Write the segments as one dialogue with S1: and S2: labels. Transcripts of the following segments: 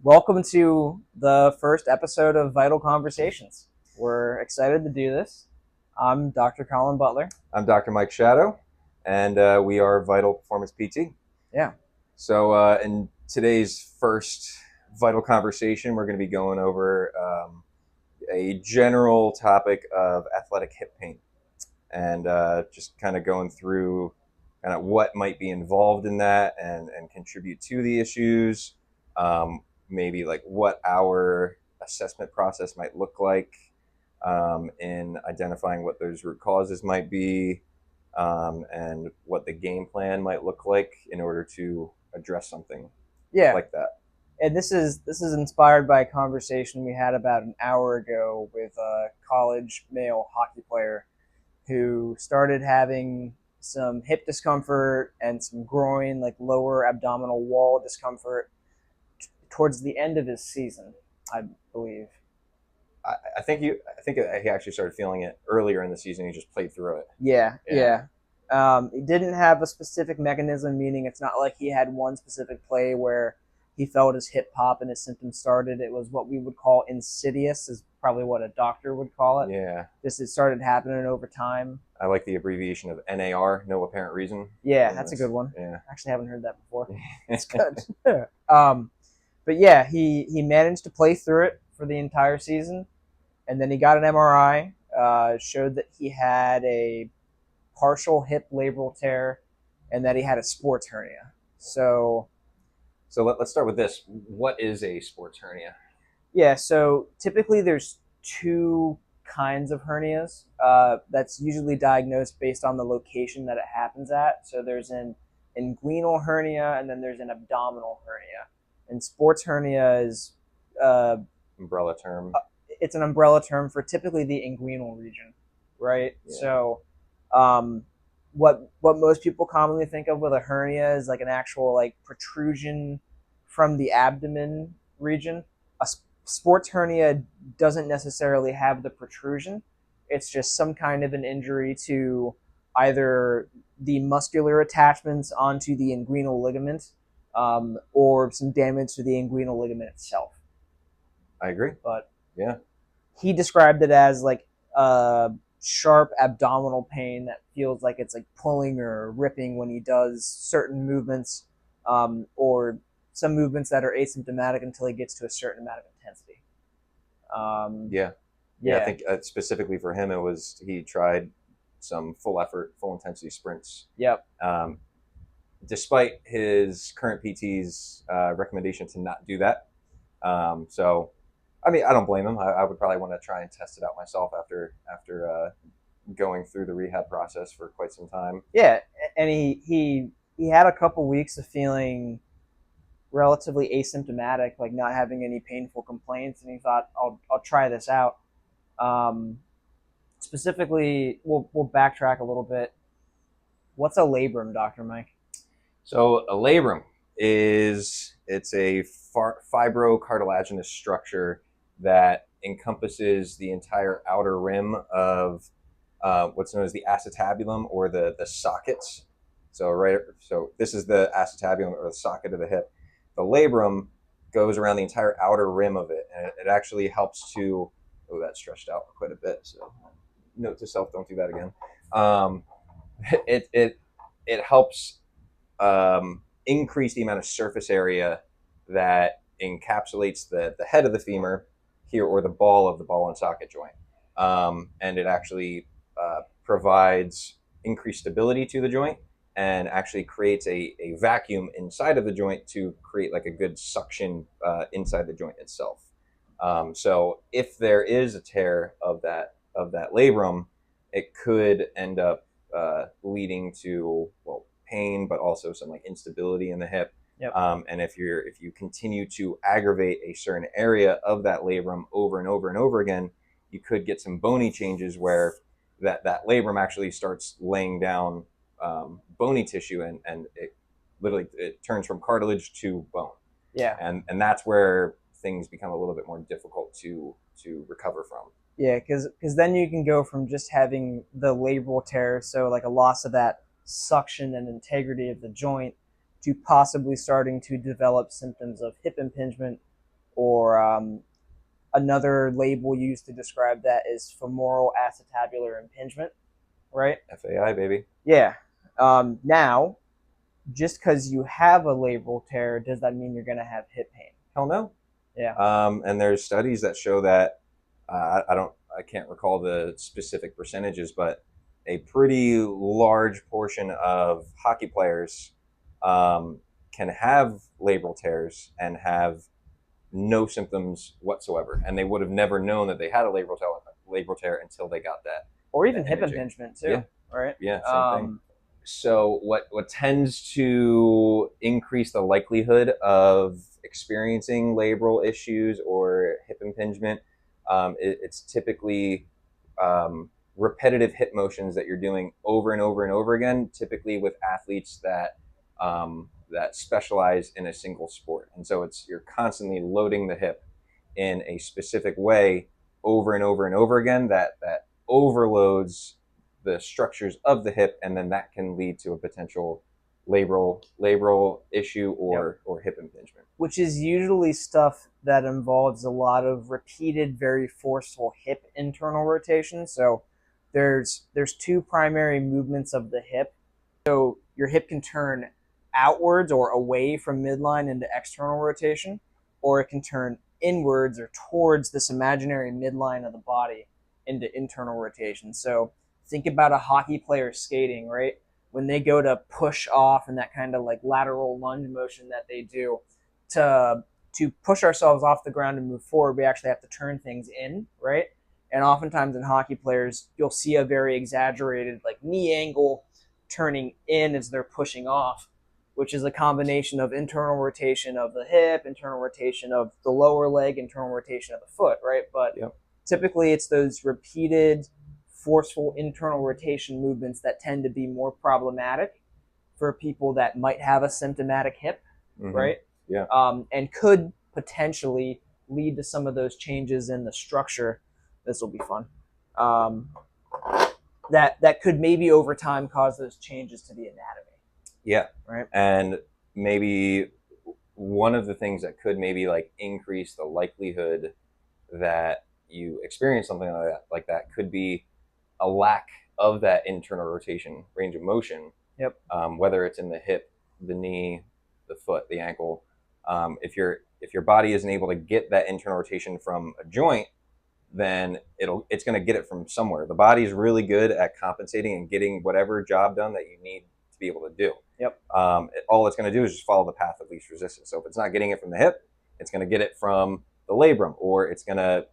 S1: Welcome to the first episode of Vital Conversations. We're excited to do this. I'm Dr. Colin Butler.
S2: I'm Dr. Mike Shadow, and we are Vital Performance PT.
S1: Yeah.
S2: So in today's first Vital Conversation, we're going to be going over a general topic of athletic hip pain and just kind of going through kind of what might be involved in that and contribute to the issues, maybe like what our assessment process might look like in identifying what those root causes might be, and what the game plan might look like in order to address something
S1: Yeah.
S2: like that.
S1: And this is inspired by a conversation we had about an hour ago with a college male hockey player who started having some hip discomfort and some groin, like lower abdominal wall discomfort towards the end of his season, I believe.
S2: I think he actually started feeling it earlier in the season. He just played through it.
S1: Yeah. He didn't have a specific mechanism, meaning it's not like he had one specific play where he felt his hip pop and his symptoms started. It was what we would call insidious, is probably what a doctor would call it.
S2: Yeah.
S1: Just it started happening over time.
S2: I like the abbreviation of NAR, no apparent reason.
S1: Yeah, that's a good one.
S2: Yeah.
S1: I actually haven't heard that before. It's good. But yeah, he managed to play through it for the entire season, and then he got an MRI, showed that he had a partial hip labral tear and that he had a sports hernia. So
S2: let's start with this. What is a sports hernia?
S1: yeah, so typically there's two kinds of hernias. That's usually diagnosed based on the location that it happens at. So there's an inguinal hernia and then there's an abdominal hernia. And sports hernia is
S2: umbrella term.
S1: It's an umbrella term for typically the inguinal region, right?
S2: Yeah.
S1: So what most people commonly think of with a hernia is like an actual like protrusion from the abdomen region. A sports hernia doesn't necessarily have the protrusion. It's just some kind of an injury to either the muscular attachments onto the inguinal ligament, or some damage to the inguinal ligament itself.
S2: I agree.
S1: But
S2: yeah,
S1: he described it as like sharp abdominal pain that feels like it's like pulling or ripping when he does certain movements, or some movements that are asymptomatic until he gets to a certain amount of intensity.
S2: I think specifically for him, it was he tried some full effort, full intensity sprints.
S1: Yep.
S2: Despite his current PT's recommendation to not do that. So, I mean, I don't blame him. I would probably want to try and test it out myself after going through the rehab process for quite some time.
S1: Yeah, and he had a couple weeks of feeling relatively asymptomatic, like not having any painful complaints, and he thought, I'll try this out. Specifically, we'll backtrack a little bit. What's a labrum, Dr. Mike?
S2: So a labrum it's a fibrocartilaginous structure that encompasses the entire outer rim of what's known as the acetabulum or the sockets. So this is the acetabulum or the socket of the hip. The labrum goes around the entire outer rim of it, and it actually helps to. Oh, that stretched out quite a bit. So, note to self: don't do that again. It helps increase the amount of surface area that encapsulates the head of the femur here, or the ball of the ball and socket joint, and it actually provides increased stability to the joint and actually creates a vacuum inside of the joint to create like a good suction inside the joint itself. So if there is a tear of that labrum, it could end up leading to pain, but also some like instability in the hip.
S1: Yep.
S2: And if you continue to aggravate a certain area of that labrum over and over and over again, you could get some bony changes where that labrum actually starts laying down bony tissue, and it turns from cartilage to bone.
S1: Yeah.
S2: And that's where things become a little bit more difficult to recover from.
S1: Yeah, because then you can go from just having the labral tear, so like a loss of that suction and integrity of the joint, to possibly starting to develop symptoms of hip impingement, or another label used to describe that is femoral acetabular impingement, right?
S2: FAI, baby.
S1: Yeah. Now, just because you have a labral tear, does that mean you're going to have hip pain?
S2: Hell no.
S1: Yeah.
S2: And there's studies that show that I can't recall the specific percentages, but a pretty large portion of hockey players can have labral tears and have no symptoms whatsoever, and they would have never known that they had a labral tear until they got
S1: Or even
S2: that
S1: hip
S2: imaging.
S1: impingement too,
S2: Yeah.
S1: right?
S2: Yeah, same thing. So what tends to increase the likelihood of experiencing labral issues or hip impingement, it's typically repetitive hip motions that you're doing over and over and over again, typically with athletes that specialize in a single sport. And so you're constantly loading the hip in a specific way over and over and over again that overloads the structures of the hip, and then that can lead to a potential labral issue or hip impingement.
S1: Which is usually stuff that involves a lot of repeated, very forceful hip internal rotation. So there's two primary movements of the hip. So your hip can turn outwards or away from midline into external rotation, or it can turn inwards or towards this imaginary midline of the body into internal rotation. So think about a hockey player skating, right? When they go to push off and that kind of like lateral lunge motion that they do to push ourselves off the ground and move forward, we actually have to turn things in, right? And oftentimes in hockey players, you'll see a very exaggerated like knee angle turning in as they're pushing off, which is a combination of internal rotation of the hip, internal rotation of the lower leg, internal rotation of the foot, right? But typically it's those repeated forceful internal rotation movements that tend to be more problematic for people that might have a symptomatic hip, right?
S2: Yeah.
S1: And could potentially lead to some of those changes in the structure. This will be fun. That could maybe over time cause those changes to the anatomy.
S2: Yeah.
S1: Right.
S2: And maybe one of the things that could maybe like increase the likelihood that you experience something like that could be a lack of that internal rotation range of motion.
S1: Yep.
S2: Whether it's in the hip, the knee, the foot, the ankle. If your body isn't able to get that internal rotation from a joint, then it's going to get it from somewhere. The body is really good at compensating and getting whatever job done that you need to be able to do.
S1: Yep.
S2: All it's going to do is just follow the path of least resistance. So if it's not getting it from the hip, it's going to get it from the labrum, or it's going to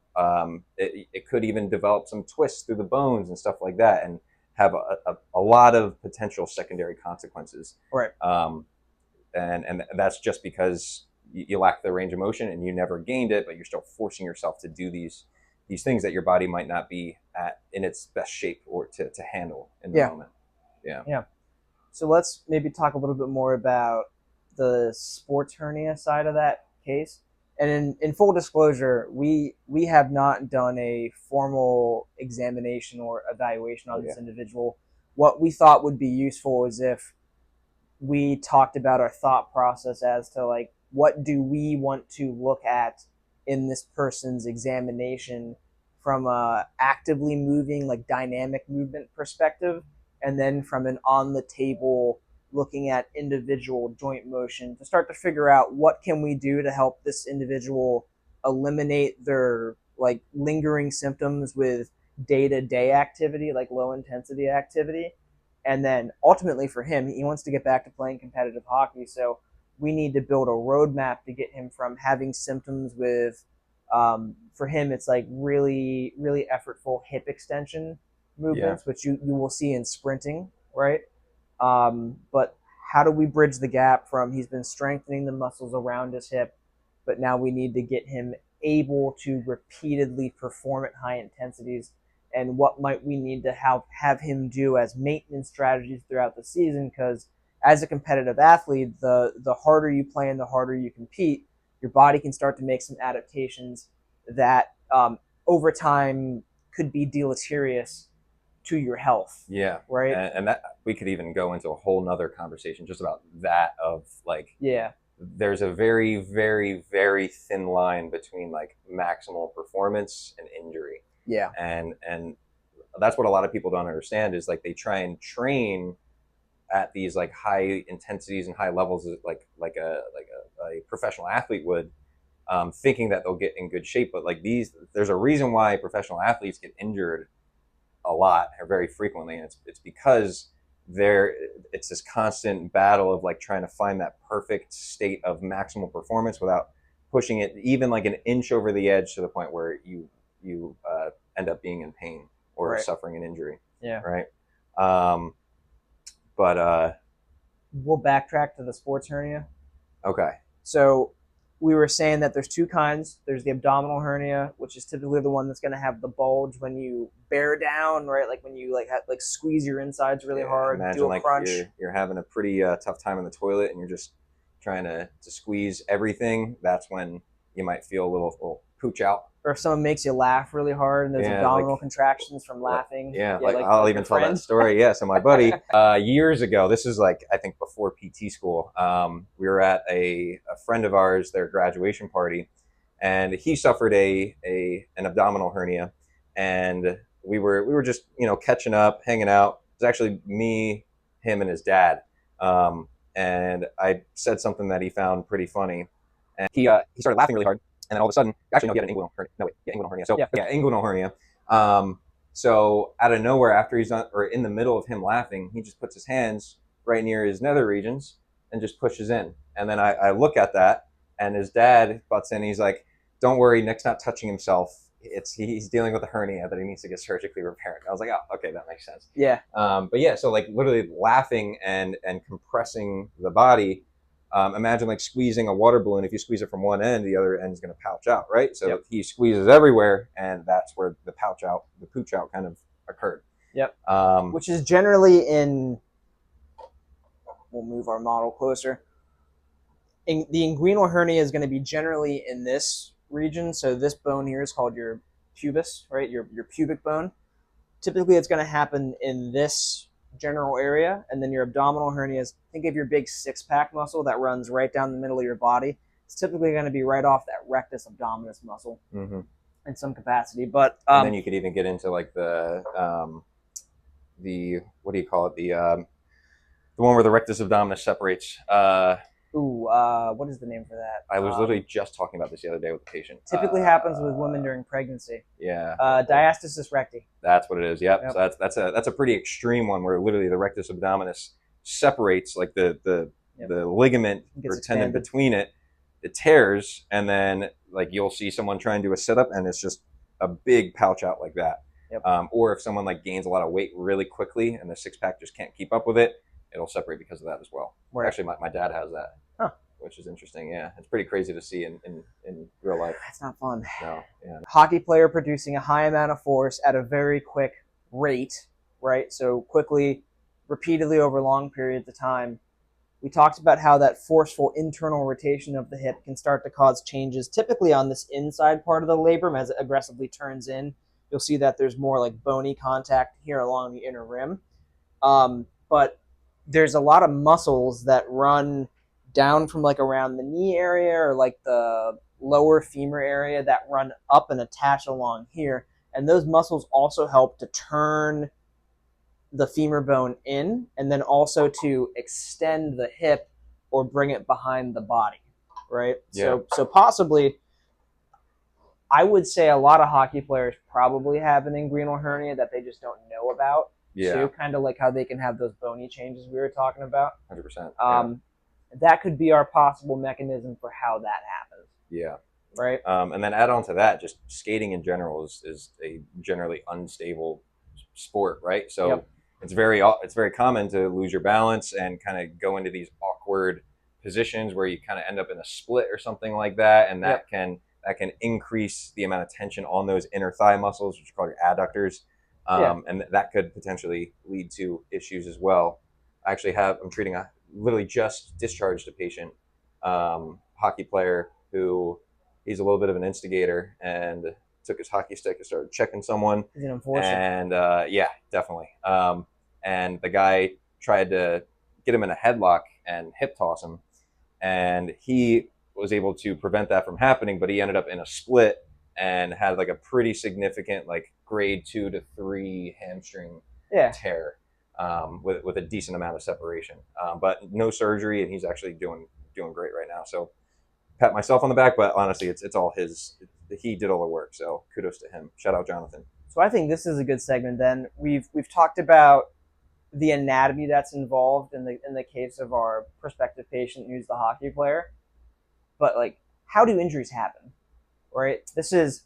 S2: it could even develop some twists through the bones and stuff like that, and have a lot of potential secondary consequences.
S1: Right.
S2: And that's just because you lack the range of motion and you never gained it, but you're still forcing yourself to do these things that your body might not be in its best shape or to handle in the moment.
S1: Yeah. So let's maybe talk a little bit more about the sports hernia side of that case. And in full disclosure, we have not done a formal examination or evaluation on this individual. What we thought would be useful is if we talked about our thought process as to like, what do we want to look at in this person's examination from a actively moving, like dynamic movement perspective, and then from an on the table looking at individual joint motion to start to figure out what can we do to help this individual eliminate their like lingering symptoms with day-to-day activity, like low intensity activity. And then ultimately for him, he wants to get back to playing competitive hockey. So we need to build a roadmap to get him from having symptoms with, for him, it's like really, really effortful hip extension movements, which you will see in sprinting, right? But how do we bridge the gap from he's been strengthening the muscles around his hip, but now we need to get him able to repeatedly perform at high intensities, and what might we need to have him do as maintenance strategies throughout the season? Because as a competitive athlete, the harder you play and the harder you compete, your body can start to make some adaptations that over time could be deleterious to your health.
S2: Yeah.
S1: Right.
S2: And that we could even go into a whole nother conversation just about that, of like there's a very, very, very thin line between like maximal performance and injury.
S1: Yeah.
S2: And that's what a lot of people don't understand is like they try and train at these like high intensities and high levels, like a professional athlete would, thinking that they'll get in good shape. But like there's a reason why professional athletes get injured a lot or very frequently, and it's because it's this constant battle of like trying to find that perfect state of maximal performance without pushing it even like an inch over the edge to the point where you end up being in pain or
S1: Right.
S2: suffering an injury.
S1: Yeah.
S2: Right. But
S1: We'll backtrack to the sports hernia.
S2: okay.
S1: So we were saying that there's two kinds. There's the abdominal hernia, which is typically the one that's going to have the bulge when you bear down, right? Like when you like squeeze your insides really hard,
S2: Imagine
S1: do a
S2: like
S1: crunch.
S2: you're having a pretty tough time in the toilet and you're just trying to squeeze everything. That's when you might feel a little pooch out.
S1: Or if someone makes you laugh really hard and there's abdominal contractions from laughing.
S2: Like I'll even tell that story. Yeah, so my buddy, years ago, this is like, I think before PT school, we were at a friend of ours, their graduation party, and he suffered an abdominal hernia, and we were just, catching up, hanging out. It was actually me, him, and his dad. And I said something that he found pretty funny, and he started laughing really hard. And then all of a sudden, actually, no, he had an inguinal hernia. No, wait, yeah, inguinal hernia. So, yeah, inguinal hernia. So out of nowhere, after he's done, or in the middle of him laughing, he just puts his hands right near his nether regions and just pushes in. And then I look at that, and his dad butts in. He's like, "Don't worry, Nick's not touching himself. He's dealing with a hernia that he needs to get surgically repaired." And I was like, "Oh, okay, that makes sense."
S1: Yeah.
S2: But yeah, so like literally laughing and compressing the body. Imagine like squeezing a water balloon. If you squeeze it from one end, the other end is going to pouch out, right? So he squeezes everywhere, and that's where the pooch out kind of occurred.
S1: Yep. Which is generally in. We'll move our model closer. The inguinal hernia is going to be generally in this region. So this bone here is called your pubis, right? Your pubic bone. Typically, it's going to happen in this general area, and then your abdominal hernias, think of your big six-pack muscle that runs right down the middle of your body. It's typically going to be right off that rectus abdominis muscle in some capacity. But
S2: and then you could even get into like the what do you call it, the one where the rectus abdominis separates.
S1: What is the name for that?
S2: I was literally just talking about this the other day with a patient.
S1: Typically happens with women during pregnancy.
S2: Yeah.
S1: Diastasis recti.
S2: That's what it is. Yep. So that's a pretty extreme one where literally the rectus abdominis separates, like the ligament or tendon between it tears, and then like you'll see someone try and do a sit up, and it's just a big pouch out like that.
S1: Yep.
S2: Or if someone like gains a lot of weight really quickly and the six pack just can't keep up with it, it'll separate because of that as well. Right. Actually, my dad has that.
S1: Huh.
S2: Which is interesting. Yeah, it's pretty crazy to see in real life.
S1: That's not fun.
S2: No. Yeah.
S1: Hockey player producing a high amount of force at a very quick rate, right? So quickly, repeatedly over long periods of time. We talked about how that forceful internal rotation of the hip can start to cause changes, typically on this inside part of the labrum as it aggressively turns in. You'll see that there's more like bony contact here along the inner rim. But there's a lot of muscles that run down from like around the knee area or like the lower femur area that run up and attach along here. And those muscles also help to turn the femur bone in, and then also to extend the hip or bring it behind the body, right?
S2: Yeah.
S1: So possibly, I would say a lot of hockey players probably have an inguinal hernia that they just don't know about.
S2: Yeah.
S1: Too, kind of like how they can have those bony changes we were talking about.
S2: 100%.
S1: That could be our possible mechanism for how that happens.
S2: Yeah.
S1: Right.
S2: And then add on to that, just skating in general is a generally unstable sport, right? So it's very common to lose your balance and kind of go into these awkward positions where you kind of end up in a split or something like that, and that can increase the amount of tension on those inner thigh muscles, which are called your adductors, and that could potentially lead to issues as well. I'm treating literally just discharged a patient, hockey player who he's a little bit of an instigator and took his hockey stick and started checking someone.
S1: Is it unfortunate?
S2: And yeah, definitely. And the guy tried to get him in a headlock and hip toss him. and he was able to prevent that from happening. But he ended up in a split and had like a pretty significant like grade 2 to 3 hamstring
S1: Yeah.
S2: tear, with a decent amount of separation, but no surgery, and he's actually doing great right now. So pat myself on the back, but honestly, it's all his. He did all the work, so kudos to him. Shout out Jonathan.
S1: So I think this is a good segment. Then we've talked about the anatomy that's involved in the case of our prospective patient who's the hockey player, but like, how do injuries happen, right? This is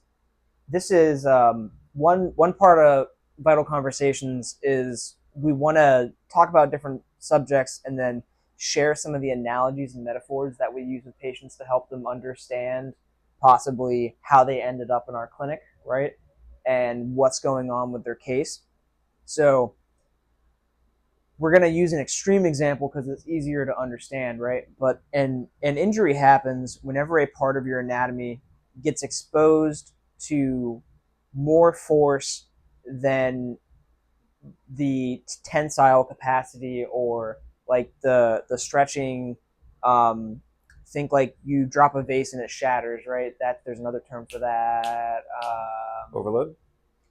S1: one part of Vital Conversations is we want to talk about different subjects and then share some of the analogies and metaphors that we use with patients to help them understand possibly how they ended up in our clinic, right? And what's going on with their case. So we're going to use an extreme example because it's easier to understand, right? But an injury happens whenever a part of your anatomy gets exposed to more force than the tensile capacity or like the stretching. Think like you drop a vase and it shatters, right? That there's another term for that.
S2: Overload.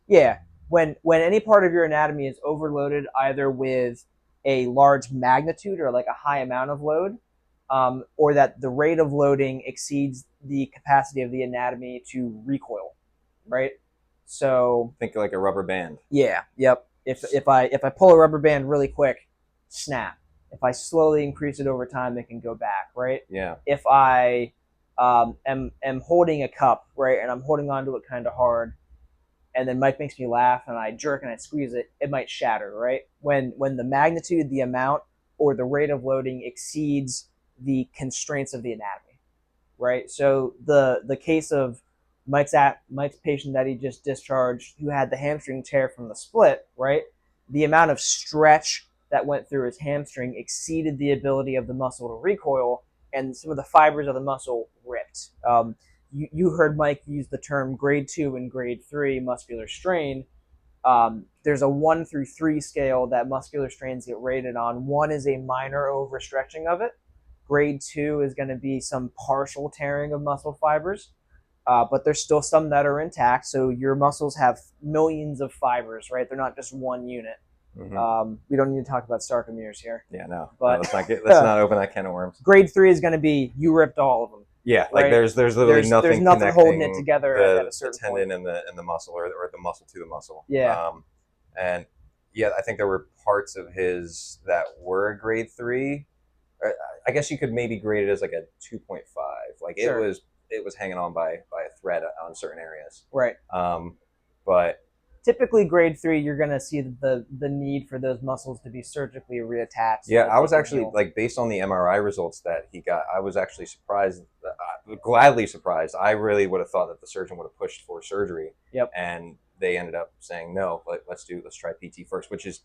S1: Yeah, when any part of your anatomy is overloaded, either with a large magnitude or like a high amount of load, or that the rate of loading exceeds the capacity of the anatomy to recoil, right? So
S2: Think like a rubber band.
S1: yeah, yep. If I pull a rubber band really quick, snap. If I slowly increase it over time, it can go back, right?
S2: Yeah.
S1: If I am holding a cup, right, and I'm holding onto it kind of hard, and then Mike makes me laugh, and I jerk and I squeeze it, it might shatter, right? When the magnitude, the amount, or the rate of loading exceeds the constraints of the anatomy, right? So the case of Mike's patient that he just discharged, who had the hamstring tear from the split, right? The amount of stretch that went through his hamstring exceeded the ability of the muscle to recoil, and some of the fibers of the muscle ripped. You heard Mike use the term grade 2 and grade 3 muscular strain. There's a 1 through 3 scale that muscular strains get rated on. 1 is a minor overstretching of it. Grade 2 is going to be some partial tearing of muscle fibers, but there's still some that are intact. So your muscles have millions of fibers, right? They're not just one unit.
S2: Mm-hmm.
S1: We don't need to talk about sarcomeres here.
S2: Yeah, no.
S1: But
S2: let's not open that can of worms.
S1: Grade 3 is going to be you ripped all of them.
S2: Yeah, like right? there's literally nothing
S1: holding it together at a certain
S2: the tendon
S1: point.
S2: and the muscle or the muscle to the muscle.
S1: Yeah.
S2: And yeah, I think there were parts of his that were grade 3. I guess you could maybe grade it as like a 2.5. Like sure. It was hanging on by a thread on certain areas.
S1: Right.
S2: But
S1: typically grade 3, you're going to see the need for those muscles to be surgically reattached.
S2: Yeah, I was actually, like, based on the MRI results that he got, I was actually surprised, gladly surprised. I really would have thought that the surgeon would have pushed for surgery.
S1: Yep.
S2: And they ended up saying, no, let's try PT first, which is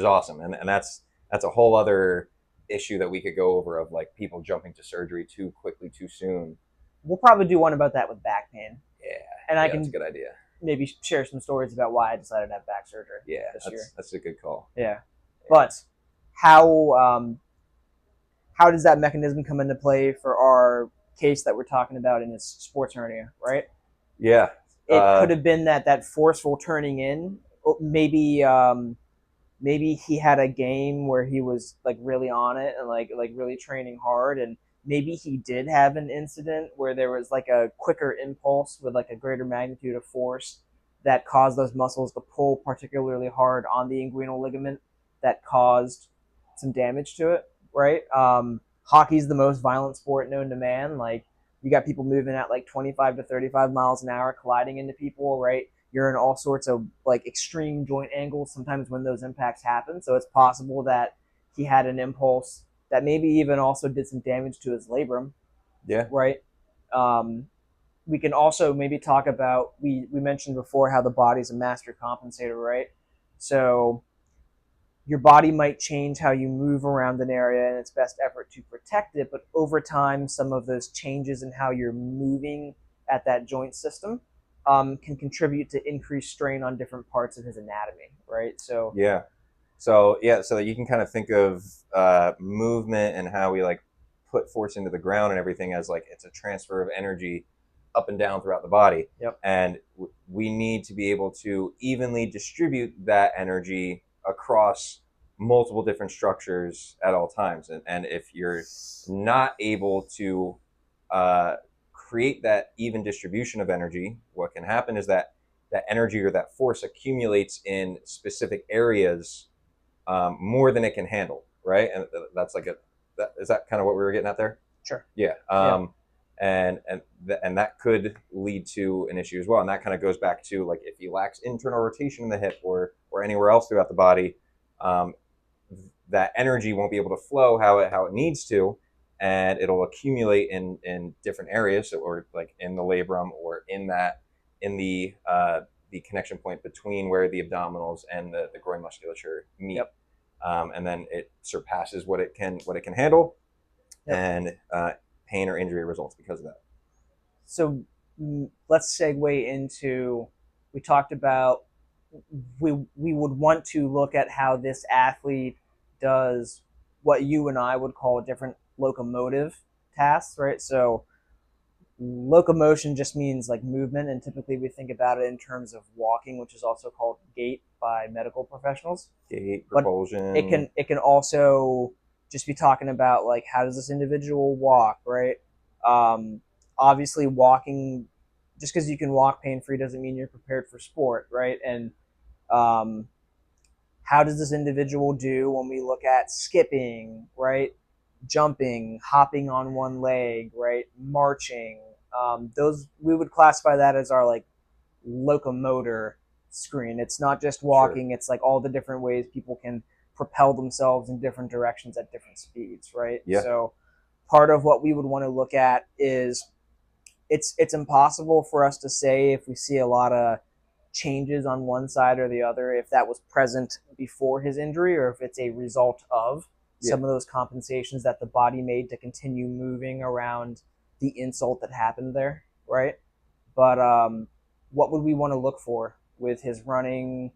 S2: awesome. And that's a whole other issue that we could go over of, like, people jumping to surgery too quickly, too soon.
S1: We'll probably do one about that with back pain.
S2: Yeah.
S1: And
S2: that's a good idea.
S1: Maybe share some stories about why I decided to have back surgery.
S2: Yeah, that's a good call.
S1: Yeah. But how does that mechanism come into play for our case that we're talking about in this sports hernia, right?
S2: Yeah.
S1: It could have been that forceful turning in. Maybe he had a game where he was like really on it and like really training hard, and maybe he did have an incident where there was like a quicker impulse with like a greater magnitude of force that caused those muscles to pull particularly hard on the inguinal ligament that caused some damage to it, right? Hockey's the most violent sport known to man. Like, you got people moving at like 25 to 35 miles an hour, colliding into people, right? You're in all sorts of like extreme joint angles sometimes when those impacts happen. So it's possible that he had an impulse that maybe even also did some damage to his labrum.
S2: Yeah.
S1: Right. We can also maybe talk about, we mentioned before how the body's a master compensator, right? So your body might change how you move around an area in its best effort to protect it, but over time, some of those changes in how you're moving at that joint system can contribute to increased strain on different parts of his anatomy, right? So
S2: yeah. So you can kind of think of movement and how we like put force into the ground and everything as like it's a transfer of energy up and down throughout the body.
S1: Yep.
S2: And we need to be able to evenly distribute that energy across multiple different structures at all times. And if you're not able to create that even distribution of energy, what can happen is that that energy or that force accumulates in specific areas more than it can handle, right? And that's like is that kind of what we were getting at there?
S1: Sure.
S2: Yeah.
S1: Yeah.
S2: And that could lead to an issue as well. And that kind of goes back to like if you lack internal rotation in the hip or anywhere else throughout the body, that energy won't be able to flow how it needs to, and it'll accumulate in different areas, or like in the labrum or in the connection point between where the abdominals and the groin musculature meet.
S1: Yep.
S2: And then it surpasses what it can handle,
S1: Yep.
S2: and pain or injury results because of that.
S1: So let's segue into, we talked about we would want to look at how this athlete does what you and I would call different locomotive tasks, right? So locomotion just means like movement, and typically we think about it in terms of walking, which is also called gait by medical professionals.
S2: Gait, propulsion.
S1: It can also just be talking about like how does this individual walk, right? Obviously, walking, just because you can walk pain-free doesn't mean you're prepared for sport, right? And how does this individual do when we look at skipping, right? Jumping, hopping on one leg, right? Marching. Those, we would classify that as our like locomotor screen. It's not just walking, It's like all the different ways people can propel themselves in different directions at different speeds, right?
S2: Yeah.
S1: So part of what we would want to look at is it's impossible for us to say if we see a lot of changes on one side or the other, if that was present before his injury or if it's a result of some of those compensations that the body made to continue moving around the insult that happened there, right? But what would we want to look for with his running,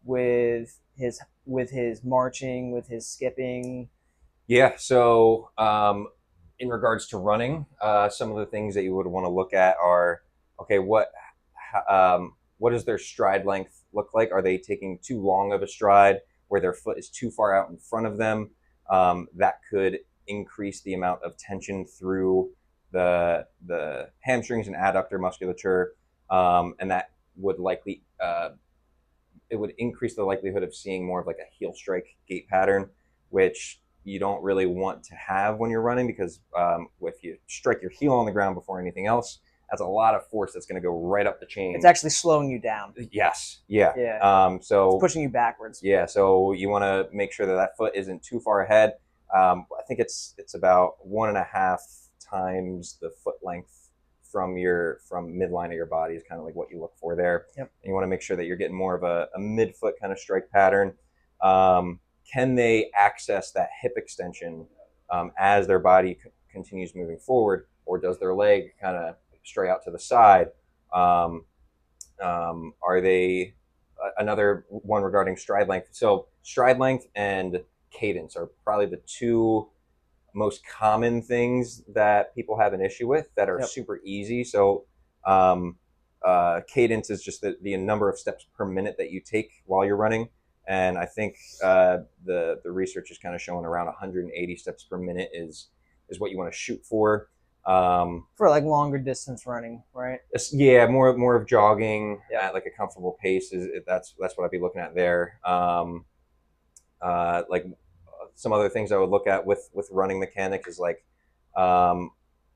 S1: with his marching, with his skipping?
S2: Yeah. So in regards to running, some of the things that you would want to look at are, okay, what does their stride length look like? Are they taking too long of a stride where their foot is too far out in front of them? That could increase the amount of tension through the hamstrings and adductor musculature, and that would likely it would increase the likelihood of seeing more of like a heel strike gait pattern, which you don't really want to have when you're running, because if you strike your heel on the ground before anything else, that's a lot of force that's going to go right up the chain.
S1: It's actually slowing you down.
S2: Yes. Yeah.
S1: Yeah.
S2: So
S1: it's pushing you backwards.
S2: Yeah. So you want to make sure that foot isn't too far ahead. I think it's about 1.5 times the foot length from midline of your body is kind of like what you look for there.
S1: Yep.
S2: And you want to make sure that you're getting more of a midfoot kind of strike pattern. Can they access that hip extension as their body continues moving forward, or does their leg kind of stray out to the side? Are they another one regarding stride length? So stride length and cadence are probably the two most common things that people have an issue with that are super easy. So cadence is just the number of steps per minute that you take while you're running. And I think the research is kind of showing around 180 steps per minute is what you want to shoot for.
S1: For like longer distance running, right?
S2: Yeah, more of jogging at like a comfortable pace that's what I'd be looking at there. Like some other things I would look at with running mechanic is like,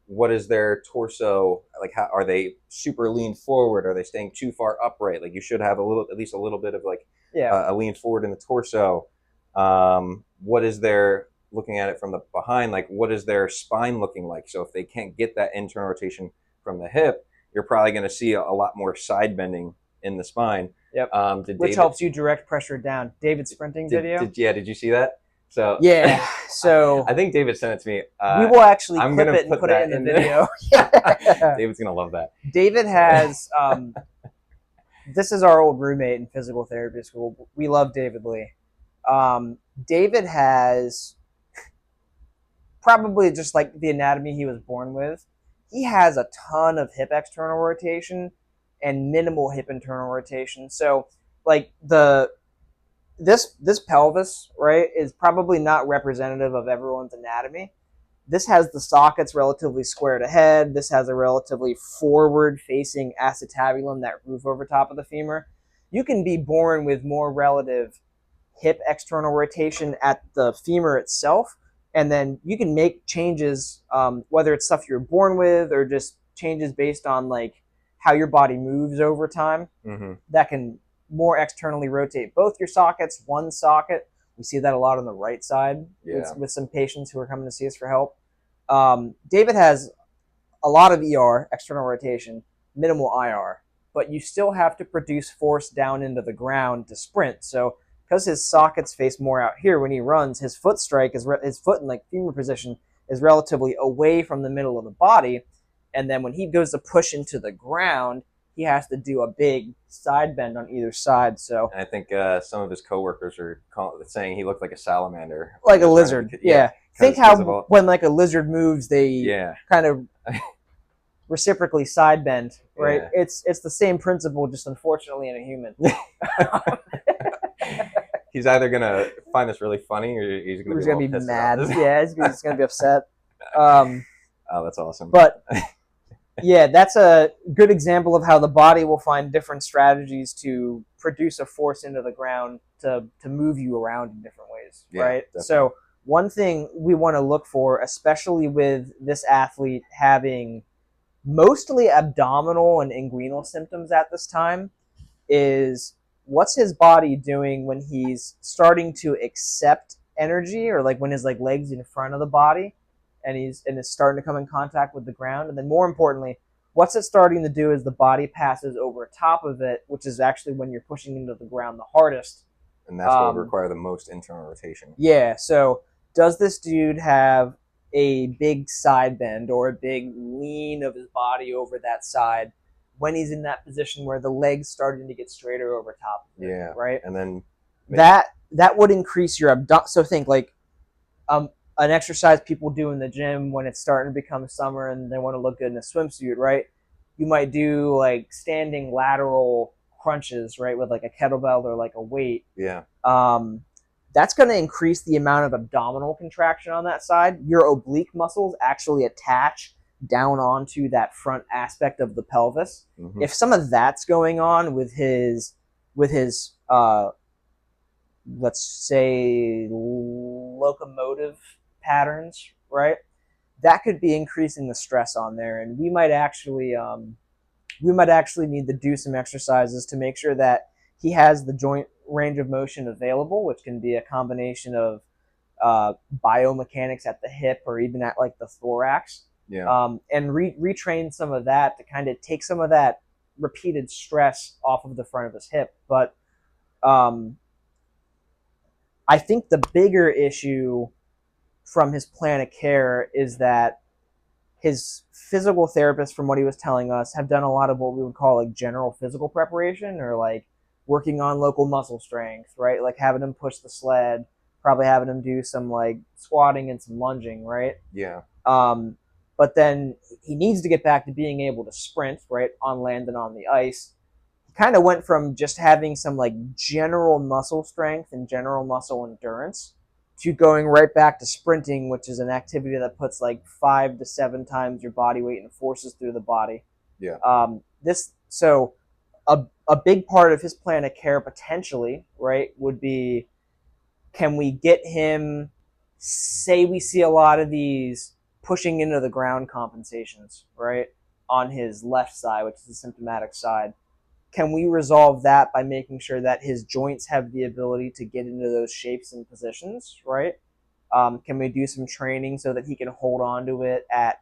S2: what is their torso like? How are they super lean forward? Are they staying too far upright? Like you should have at least a little bit of like a lean forward in the torso. What is their, looking at it from the behind, like what is their spine looking like? So if they can't get that internal rotation from the hip, you're probably going to see a lot more side bending in the spine.
S1: Yep. Which helps you direct pressure down. David's sprinting video.
S2: Did you see that? So
S1: yeah. So
S2: I think David sent it to me.
S1: We will actually clip it and put it in the video.
S2: David's gonna love that.
S1: David has. This is our old roommate in physical therapy school. We love David Lee. David has probably just like the anatomy he was born with, he has a ton of hip external rotation and minimal hip internal rotation. So like this pelvis, right, is probably not representative of everyone's anatomy. This has the sockets relatively squared ahead. This has a relatively forward-facing acetabulum, that roof over top of the femur. You can be born with more relative hip external rotation at the femur itself, and then you can make changes, whether it's stuff you're born with or just changes based on like how your body moves over time, that can more externally rotate both your sockets, one socket. We see that a lot on the right side with some patients who are coming to see us for help. David has a lot of ER, external rotation, minimal IR, but you still have to produce force down into the ground to sprint. So because his sockets face more out here when he runs, his foot strike is his foot in like femur position is relatively away from the middle of the body, and then when he goes to push into the ground, he has to do a big side bend on either side. So
S2: and I think some of his coworkers are saying he looked like a salamander,
S1: like a lizard. Yeah. Think how when like a lizard moves, they kind of reciprocally side bend, right? Yeah. It's the same principle, just unfortunately in a human.
S2: He's either gonna find this really funny, or he's gonna be mad.
S1: Yeah, he's gonna be upset.
S2: Oh, that's awesome.
S1: But yeah, that's a good example of how the body will find different strategies to produce a force into the ground to move you around in different ways, right? Definitely. So one thing we want to look for, especially with this athlete having mostly abdominal and inguinal symptoms at this time, is what's his body doing when he's starting to accept energy, or like when his like legs in front of the body and is starting to come in contact with the ground. And then more importantly, what's it starting to do as the body passes over top of it, which is actually when you're pushing into the ground the hardest.
S2: And that's what would require the most internal rotation.
S1: Yeah, so does this dude have a big side bend or a big lean of his body over that side when he's in that position where the leg's starting to get straighter over top of it? Yeah. Right?
S2: And then
S1: that would increase your abdomen. So think like an exercise people do in the gym when it's starting to become summer and they want to look good in a swimsuit, right? You might do like standing lateral crunches, right, with like a kettlebell or like a weight.
S2: Yeah.
S1: That's going to increase the amount of abdominal contraction on that side. Your oblique muscles actually attach down onto that front aspect of the pelvis. Mm-hmm. If some of that's going on with his let's say locomotive patterns, right, that could be increasing the stress on there, and we might actually need to do some exercises to make sure that he has the joint range of motion available, which can be a combination of biomechanics at the hip or even at like the thorax.
S2: Yeah.
S1: And retrain some of that to kind of take some of that repeated stress off of the front of his hip. But I think the bigger issue from his plan of care is that his physical therapist, from what he was telling us, have done a lot of what we would call like general physical preparation, or like working on local muscle strength, right? Like having him push the sled, probably having him do some like squatting and some lunging, right?
S2: Yeah.
S1: But then he needs to get back to being able to sprint, right, on land and on the ice. He kind of went from just having some like general muscle strength and general muscle endurance to going right back to sprinting, which is an activity that puts like 5 to 7 times your body weight and forces through the body.
S2: Yeah.
S1: So a big part of his plan of care potentially, right, would be, can we get him, say we see a lot of these pushing into the ground compensations, right, on his left side, which is the symptomatic side. Can we resolve that by making sure that his joints have the ability to get into those shapes and positions, right? Can we do some training so that he can hold on to it at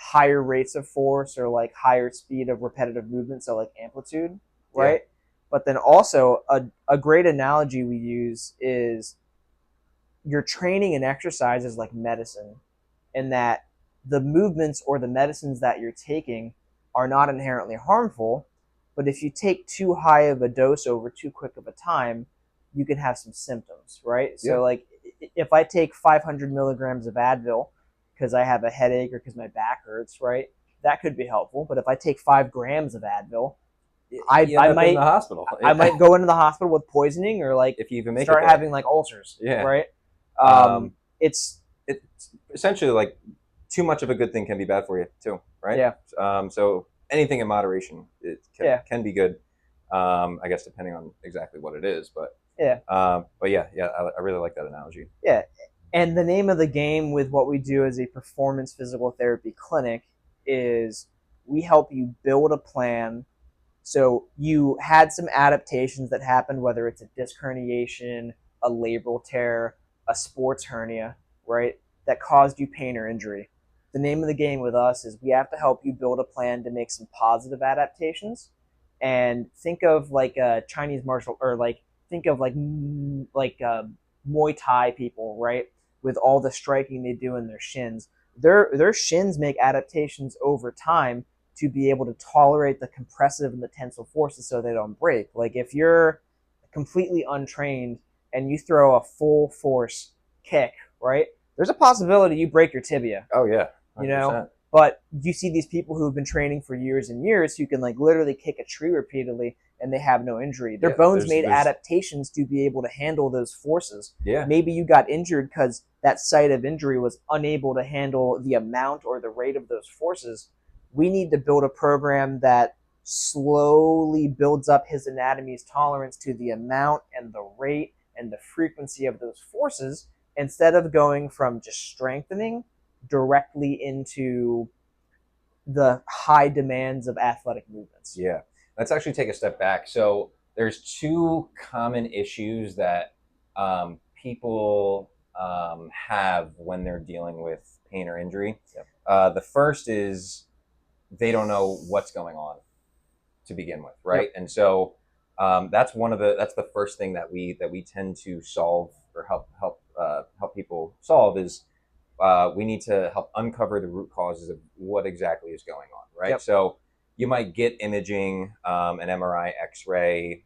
S1: higher rates of force or like higher speed of repetitive movement, so like amplitude, right? Yeah. But then also a great analogy we use is your training and exercise is like medicine, in that the movements or the medicines that you're taking are not inherently harmful, but if you take too high of a dose over too quick of a time, you can have some symptoms, right? Yeah. So like if I take 500 milligrams of Advil because I have a headache or because my back hurts, right? That could be helpful. But if I take 5 grams of Advil,
S2: You end
S1: I
S2: up in the
S1: might
S2: hospital.
S1: I might go into the hospital with poisoning or like
S2: if you even make it
S1: start
S2: there.
S1: having like ulcers,
S2: Yeah.
S1: right?
S2: Um,
S1: It's
S2: it's essentially like too much of a good thing can be bad for you too, right?
S1: Yeah.
S2: So anything in moderation
S1: Yeah.
S2: can be good. I guess depending on exactly what it is, but
S1: Yeah.
S2: I really like that analogy.
S1: Yeah. And the name of the game with what we do as a performance physical therapy clinic is we help you build a plan. So you had some adaptations that happened, whether it's a disc herniation, a labral tear, a sports hernia, right? That caused you pain or injury. The name of the game with us is we have to help you build a plan to make some positive adaptations. And think of like a Chinese martial, or like think of Muay Thai people, right? With all the striking they do in their shins, their shins make adaptations over time to be able to tolerate the compressive and the tensile forces so they don't break. Like if you're completely untrained and you throw a full force kick, right? There's a possibility you break your tibia.
S2: Oh yeah,
S1: 100%. You know, but you see these people who've been training for years and years who can like literally kick a tree repeatedly and they have no injury. Their bones made adaptations to be able to handle those forces.
S2: Yeah.
S1: Maybe you got injured because that site of injury was unable to handle the amount or the rate of those forces. We need to build a program that slowly builds up his anatomy's tolerance to the amount and the rate and the frequency of those forces instead of going from just strengthening directly into the high demands of athletic movements.
S2: Yeah. Let's actually take a step back. So there's two common issues that people have when they're dealing with pain or injury.
S1: Yep.
S2: The first is they don't know what's going on to begin with, right?
S1: Yep.
S2: And so that's the first thing that we tend to solve or help people solve is we need to help uncover the root causes of what exactly is going on, right?
S1: Yep.
S2: So you might get imaging, an MRI, X-ray,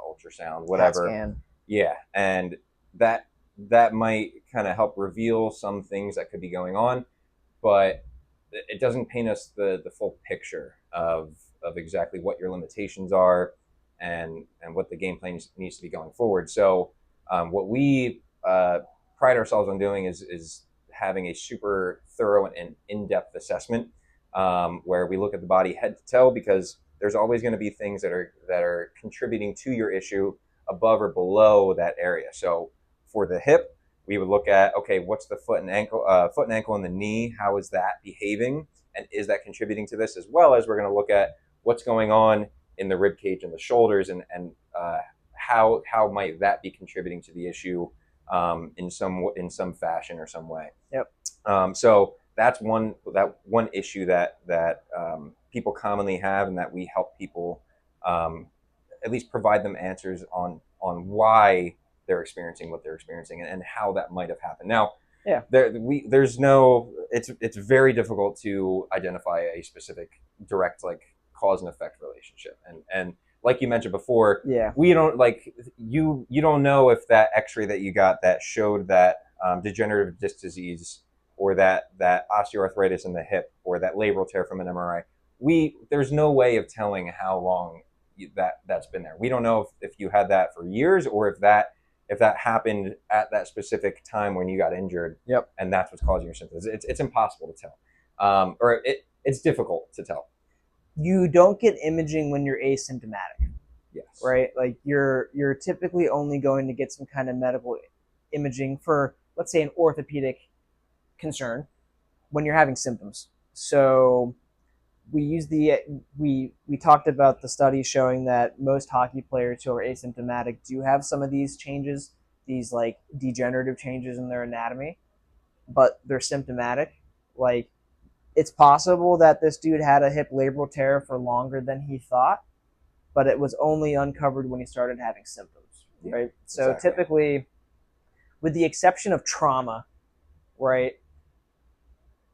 S2: ultrasound, whatever.
S1: CAT scan.
S2: Yeah, and that might kind of help reveal some things that could be going on, but it doesn't paint us the full picture of exactly what your limitations are and what the game plan needs to be going forward. So what we pride ourselves on doing is having a super thorough and in-depth assessment where we look at the body head to toe, because there's always going to be things that are contributing to your issue above or below that area. So for the hip, we would look at, okay, what's the foot and ankle and the knee? How is that behaving? And is that contributing to this? As well as we're going to look at what's going on in the rib cage and the shoulders, and how might that be contributing to the issue in some fashion or some way.
S1: Yep.
S2: So that's one issue that people commonly have, and that we help people at least provide them answers on why they're experiencing what they're experiencing and how that might have happened. Now,
S1: yeah,
S2: it's very difficult to identify a specific direct like cause and effect relationship, and like you mentioned before,
S1: yeah,
S2: we don't like you don't know if that X-ray that you got that showed that degenerative disc disease or that osteoarthritis in the hip or that labral tear from an MRI. There's no way of telling how long that's been there. We don't know if you had that for years or if that happened at that specific time when you got injured.
S1: Yep.
S2: And that's what's causing your symptoms. It's impossible to tell, or it's difficult to tell.
S1: You don't get imaging when you're asymptomatic.
S2: Yes.
S1: Right? Like you're typically only going to get some kind of medical imaging for, let's say, an orthopedic concern when you're having symptoms. So we talked about the study showing that most hockey players who are asymptomatic do have some of these changes, these like degenerative changes in their anatomy, but they're symptomatic. Like it's possible that this dude had a hip labral tear for longer than he thought, but it was only uncovered when he started having symptoms, right? Yeah, so exactly. Typically, with the exception of trauma, right,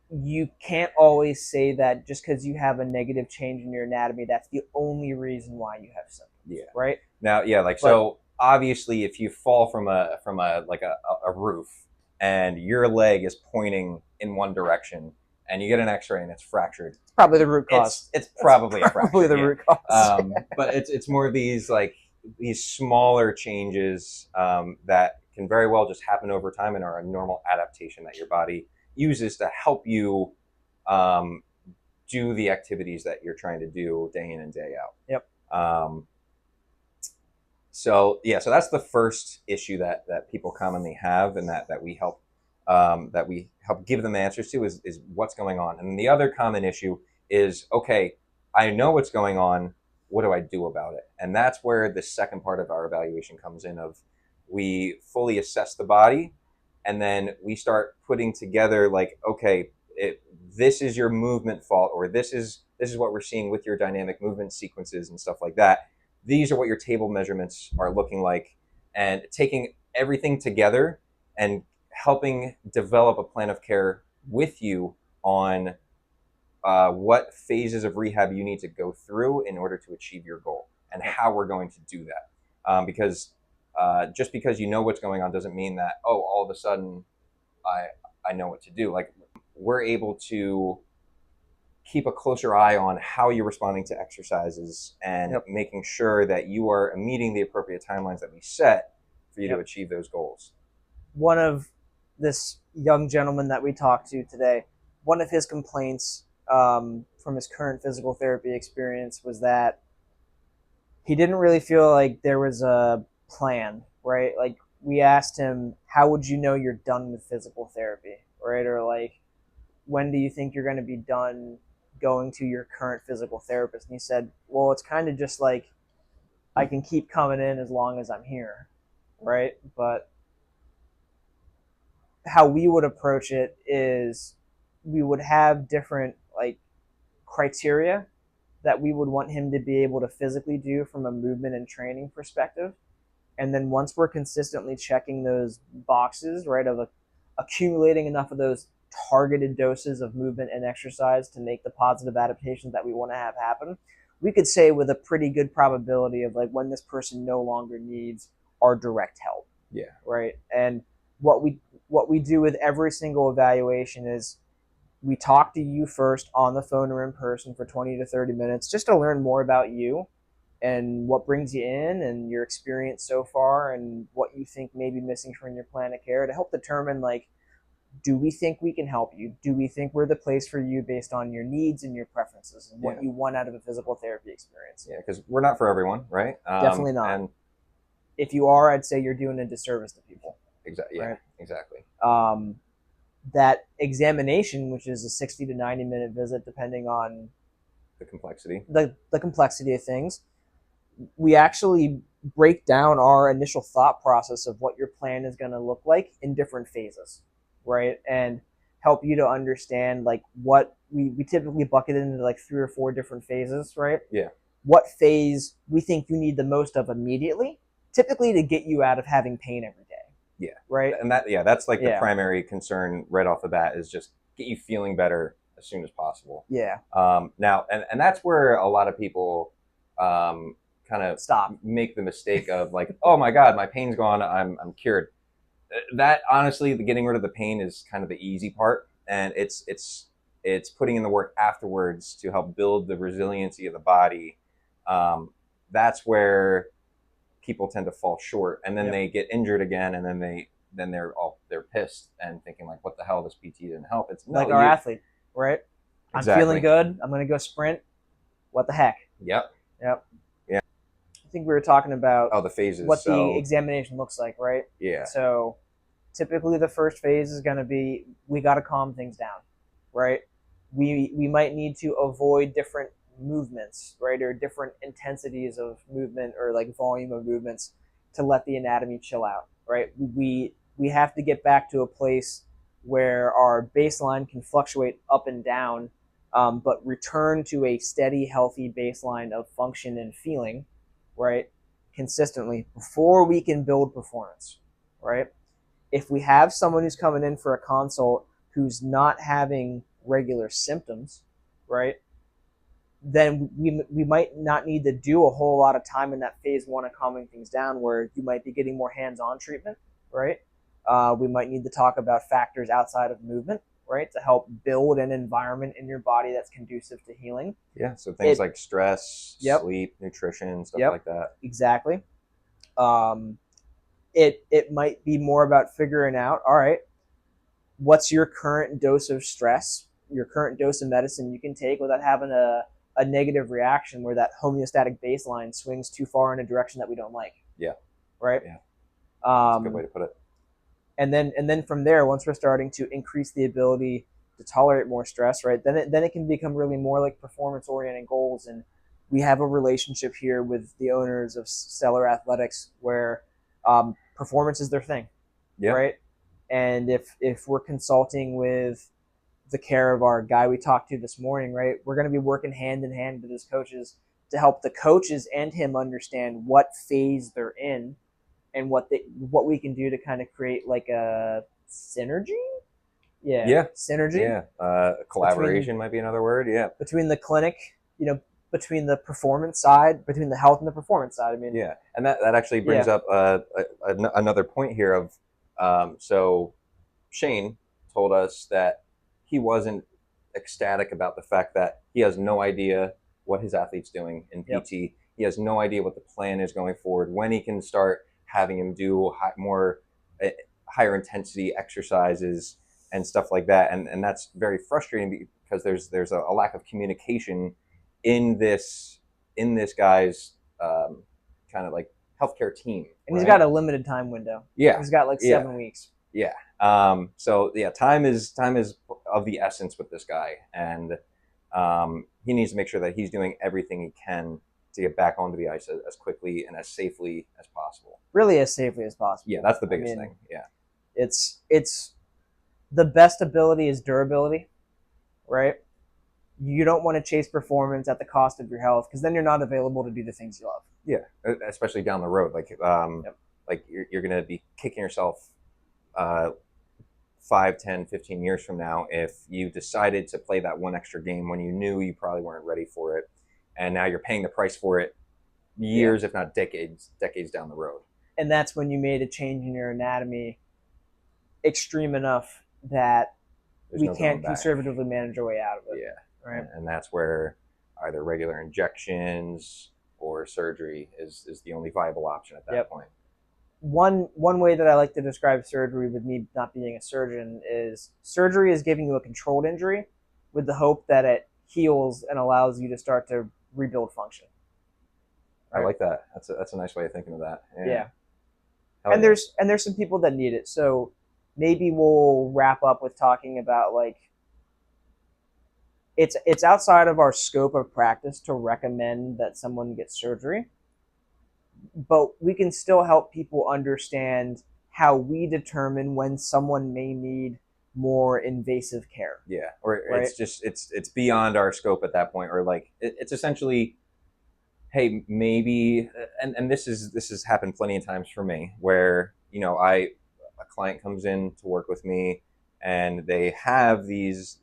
S1: you can't always say that just because you have a negative change in your anatomy, that's the only reason why you have symptoms.
S2: Yeah.
S1: Right.
S2: Now, yeah, like so obviously, if you fall from a roof and your leg is pointing in one direction and you get an X-ray and it's fractured,
S1: It's probably the root cause.
S2: It's probably a fracture.
S1: Probably the root cause.
S2: But it's more these these smaller changes that can very well just happen over time and are a normal adaptation that your body uses to help you do the activities that you're trying to do day in and day out.
S1: Yep.
S2: So that's the first issue that people commonly have, and that we help give them answers to is what's going on. And the other common issue is, okay, I know what's going on. What do I do about it? And that's where the second part of our evaluation comes in. Of we fully assess the body, and then we start putting together like, okay, this is your movement fault, or this is what we're seeing with your dynamic movement sequences and stuff like that. These are what your table measurements are looking like, and taking everything together and helping develop a plan of care with you on what phases of rehab you need to go through in order to achieve your goal, and how we're going to do that. Because just because you know what's going on doesn't mean that, oh, all of a sudden I know what to do. Like, we're able to keep a closer eye on how you're responding to exercises, and making sure that you are meeting the appropriate timelines that we set for you to achieve those goals.
S1: One of this young gentleman that we talked to today, one of his complaints from his current physical therapy experience was that he didn't really feel like there was a plan, right? Like, we asked him, how would you know you're done with physical therapy, right? Or like, when do you think you're going to be done going to your current physical therapist? And he said, well, it's kind of just like, I can keep coming in as long as I'm here, right? But how we would approach it is we would have different like criteria that we would want him to be able to physically do from a movement and training perspective. And then once we're consistently checking those boxes, right, of accumulating enough of those targeted doses of movement and exercise to make the positive adaptations that we want to have happen, we could say with a pretty good probability of like when this person no longer needs our direct help.
S2: Yeah.
S1: Right. And what we do with every single evaluation is we talk to you first on the phone or in person for 20 to 30 minutes just to learn more about you and what brings you in and your experience so far and what you think may be missing from your plan of care, to help determine like, do we think we can help you? Do we think we're the place for you based on your needs and your preferences and what you want out of a physical therapy experience?
S2: Yeah, because we're not for everyone, right?
S1: Definitely not. And if you are, I'd say you're doing a disservice to people.
S2: Exactly. Yeah, right? Exactly.
S1: That examination, which is a 60 to 90 minute visit, depending on
S2: the complexity,
S1: the complexity of things, we actually break down our initial thought process of what your plan is going to look like in different phases, right? And help you to understand like what we typically bucket into like 3 or 4 different phases, right?
S2: Yeah.
S1: What phase we think you need the most of immediately, typically to get you out of having pain every day.
S2: Yeah.
S1: Right.
S2: And that's like the primary concern right off the bat, is just get you feeling better as soon as possible.
S1: Yeah.
S2: Now, and that's where a lot of people kind of make the mistake of like, oh my God, my pain's gone, I'm cured. That honestly, the getting rid of the pain is kind of the easy part, and it's putting in the work afterwards to help build the resiliency of the body. That's where people tend to fall short, and then they get injured again, and then they're pissed and thinking like, what the hell, this PT didn't help. It's
S1: like our athlete, right?
S2: Exactly.
S1: I'm feeling good, I'm gonna go sprint. What the heck?
S2: Yep.
S1: Yeah. I think we were talking about
S2: the phases,
S1: what the examination looks like, right?
S2: Yeah.
S1: So typically the first phase is going to be, we got to calm things down, right? We might need to avoid different movements, right? Or different intensities of movement or like volume of movements to let the anatomy chill out, right? We have to get back to a place where our baseline can fluctuate up and down, but return to a steady, healthy baseline of function and feeling, right, consistently before we can build performance, right? If we have someone who's coming in for a consult who's not having regular symptoms, right, then we might not need to do a whole lot of time in that phase one of calming things down, where you might be getting more hands-on treatment, right? We might need to talk about factors outside of movement, right, to help build an environment in your body that's conducive to healing.
S2: Yeah, so things like stress,
S1: Yep,
S2: sleep, nutrition, stuff
S1: yep,
S2: like that.
S1: exactly. Um, it might be more about figuring out, all right, what's your current dose of stress, your current dose of medicine you can take without having a negative reaction where that homeostatic baseline swings too far in a direction that we don't like.
S2: Yeah.
S1: Right.
S2: Yeah. That's a good way to put it.
S1: And then from there, once we're starting to increase the ability to tolerate more stress, right, then it can become really more like performance oriented goals. And we have a relationship here with the owners of Stellar Athletics where performance is their thing.
S2: Yeah.
S1: Right. And if we're consulting with the care of our guy we talked to this morning, right, we're going to be working hand in hand with his coaches to help the coaches and him understand what phase they're in and what we can do to kind of create like a synergy.
S2: Yeah.
S1: Synergy.
S2: Yeah. Collaboration might be another word. Yeah.
S1: Between the clinic, between the performance side, between the health and the performance side. I mean,
S2: yeah, and that actually brings up another point here of so Shane told us that he wasn't ecstatic about the fact that he has no idea what his athlete's doing in PT. Yep. He has no idea what the plan is going forward, when he can start having him do more higher intensity exercises and stuff like that. And that's very frustrating because there's a lack of communication in this guy's kind of like healthcare team.
S1: And he's got a limited time window.
S2: Yeah.
S1: He's got like 7 weeks.
S2: Yeah. So yeah, time is of the essence with this guy, and he needs to make sure that he's doing everything he can to get back onto the ice as quickly and as safely as possible.
S1: Really, as safely as possible.
S2: Yeah, that's the biggest thing. Yeah.
S1: It's the best ability is durability, right? You don't want to chase performance at the cost of your health, because then you're not available to do the things you love.
S2: Yeah, especially down the road. Like, like you're going to be kicking yourself 5, 10, 15 years from now if you decided to play that one extra game when you knew you probably weren't ready for it, and now you're paying the price for it years, if not decades down the road.
S1: And that's when you made a change in your anatomy extreme enough that we can't conservatively manage our way out of it.
S2: Yeah.
S1: Right.
S2: And that's where either regular injections or surgery is the only viable option at that point.
S1: One way that I like to describe surgery, with me not being a surgeon, is surgery is giving you a controlled injury with the hope that it heals and allows you to start to rebuild function.
S2: Right? I like that. That's a nice way of thinking of that.
S1: Yeah. And there's some people that need it. So maybe we'll wrap up with talking about, like, it's outside of our scope of practice to recommend that someone get surgery, but we can still help people understand how we determine when someone may need more invasive care.
S2: Yeah, or right? it's beyond our scope at that point, or like it's essentially, hey, maybe, and this has happened plenty of times for me, where a client comes in to work with me and they have these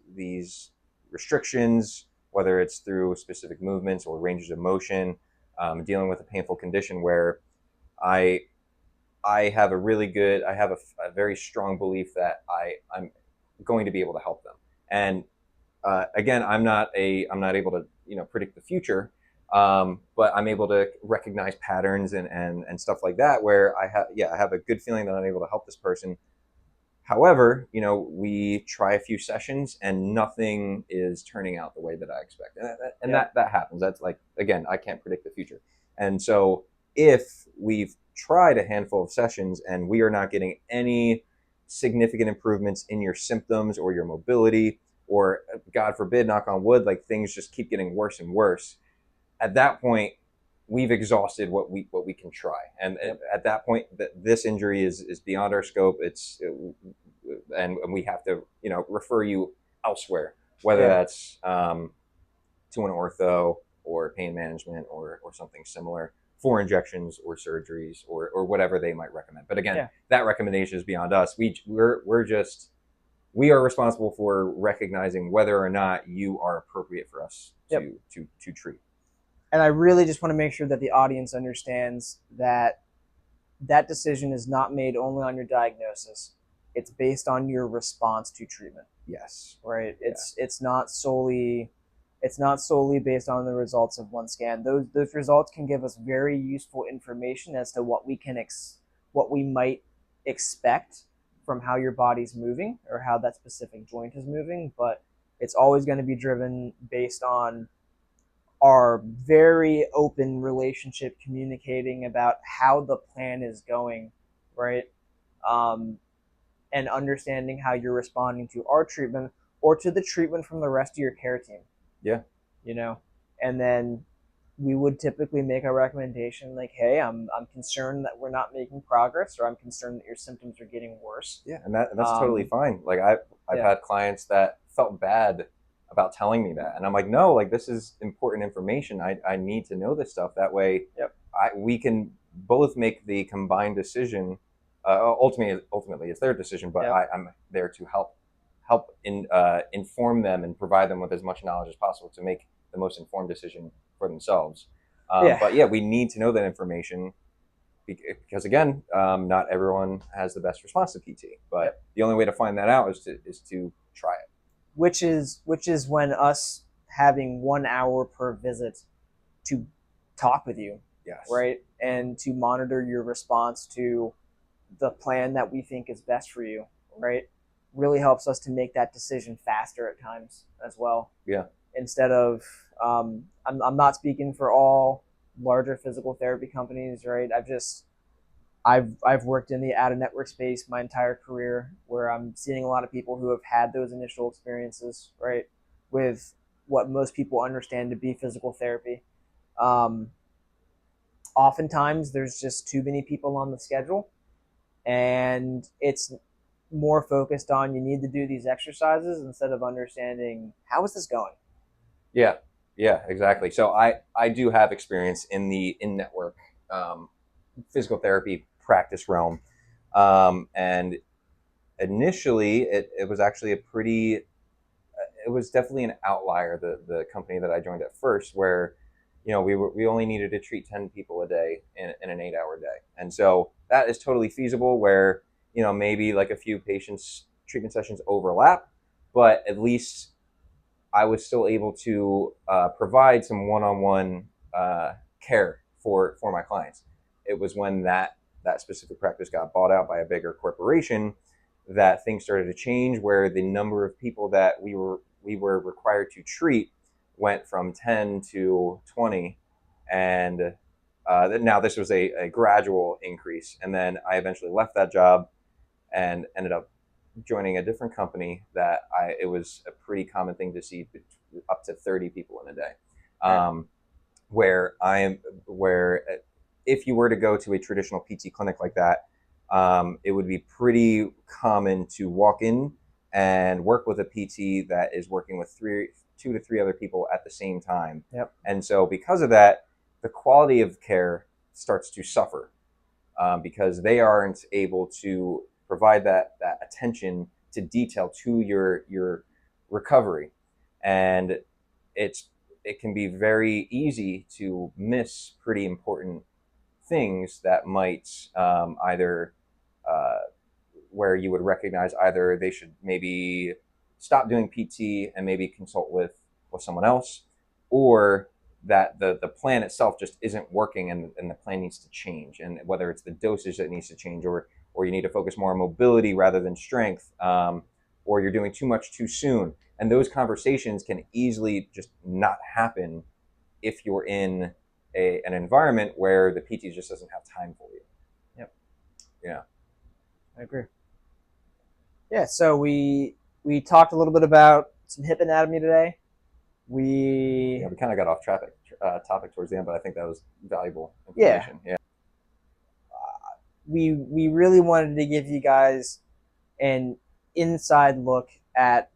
S2: restrictions, whether it's through specific movements or ranges of motion, dealing with a painful condition where I have a very strong belief that I'm going to be able to help them. And again, I'm not able to predict the future, but I'm able to recognize patterns and stuff like that, where I have a good feeling that I'm able to help this person. However, we try a few sessions and nothing is turning out the way that I expect. And that happens. That's like, again, I can't predict the future. And so if we've tried a handful of sessions and we are not getting any significant improvements in your symptoms or your mobility, or God forbid, knock on wood, like things just keep getting worse and worse, at that point, we've exhausted what we can try. And at that point, this injury is beyond our scope. And we have to refer you elsewhere, whether that's to an ortho or pain management or something similar, for injections or surgeries or whatever they might recommend. But again, that recommendation is beyond us. We're just we are responsible for recognizing whether or not you are appropriate for us
S1: Yep.
S2: to treat.
S1: And I really just want to make sure that the audience understands that that decision is not made only on your diagnosis. It's based on your response to treatment.
S2: Yes.
S1: Right. It's not solely based on the results of one scan. Those results can give us very useful information as to what we might expect from how your body's moving or how that specific joint is moving, but it's always going to be driven based on our very open relationship communicating about how the plan is going, right? Um, and understanding how you're responding to our treatment or to the treatment from the rest of your care team.
S2: Yeah.
S1: You know, and then we would typically make a recommendation like, hey, I'm concerned that we're not making progress, or I'm concerned that your symptoms are getting worse.
S2: Yeah, and that's totally fine. Like I've had clients that felt bad about telling me that, and I'm like, no, like this is important information. I need to know this stuff. That way, we can both make the combined decision. Ultimately, it's their decision, but I'm there to help inform them and provide them with as much knowledge as possible to make the most informed decision for themselves. But yeah, we need to know that information because again, not everyone has the best response to PT. But the only way to find that out is to try it.
S1: Which is when us having 1 hour per visit to talk with you,
S2: yes,
S1: right, and to monitor your response to the plan that we think is best for you, right, really helps us to make that decision faster at times as well.
S2: Yeah.
S1: Instead of, I'm not speaking for all larger physical therapy companies, right? I've worked in the out of network space my entire career, where I'm seeing a lot of people who have had those initial experiences, right, with what most people understand to be physical therapy. Oftentimes, there's just too many people on the schedule, and it's more focused on you need to do these exercises instead of understanding how is this going.
S2: Yeah, exactly. So I do have experience in the in-network physical therapy practice realm, and initially it was actually it was definitely an outlier, the company that I joined at first, where we only needed to treat 10 people a day in an 8-hour day, and so that is totally feasible where maybe like a few patients treatment sessions overlap, but at least I was still able to provide some one-on-one care for my clients. It was when that specific practice got bought out by a bigger corporation that things started to change, where the number of people that we were required to treat went from 10 to 20, and now this was a gradual increase. And then I eventually left that job and ended up joining a different company that it was a pretty common thing to see up to 30 people in a day. Where if you were to go to a traditional PT clinic like that, it would be pretty common to walk in and work with a PT that is working with 2 to 3 other people at the same time.
S1: Yep.
S2: And so because of that, the quality of care starts to suffer because they aren't able to provide that attention to detail to your recovery, and it can be very easy to miss pretty important things that might either where you would recognize either they should maybe stop doing PT and maybe consult with someone else, or that the plan itself just isn't working and the plan needs to change, and whether it's the dosage that needs to change, or you need to focus more on mobility rather than strength, or you're doing too much too soon. And those conversations can easily just not happen if you're in an environment where the PT just doesn't have time for you.
S1: Yep.
S2: Yeah.
S1: I agree. Yeah, so we talked a little bit about some hip anatomy today. We
S2: kind of got off topic towards the end, but I think that was valuable information. Yeah.
S1: We really wanted to give you guys an inside look at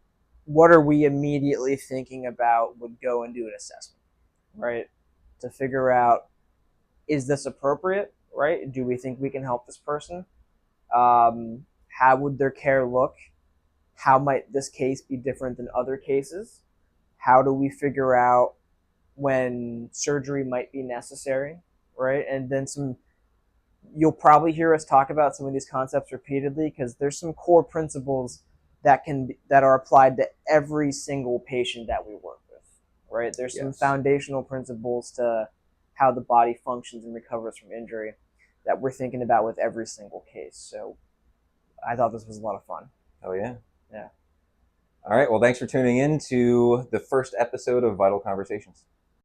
S1: what are we immediately thinking about would go into an assessment, right? To figure out, is this appropriate, right? Do we think we can help this person? How would their care look? how might this case be different than other cases? How do we figure out when surgery might be necessary, right? And then you'll probably hear us talk about some of these concepts repeatedly because there's some core principles that are applied to every single patient that we work with, right? There's some
S2: Yes.
S1: foundational principles to how the body functions and recovers from injury that we're thinking about with every single case. So I thought this was a lot of fun.
S2: Oh yeah.
S1: Yeah.
S2: All right. Well, thanks for tuning in to the first episode of Vital Conversations.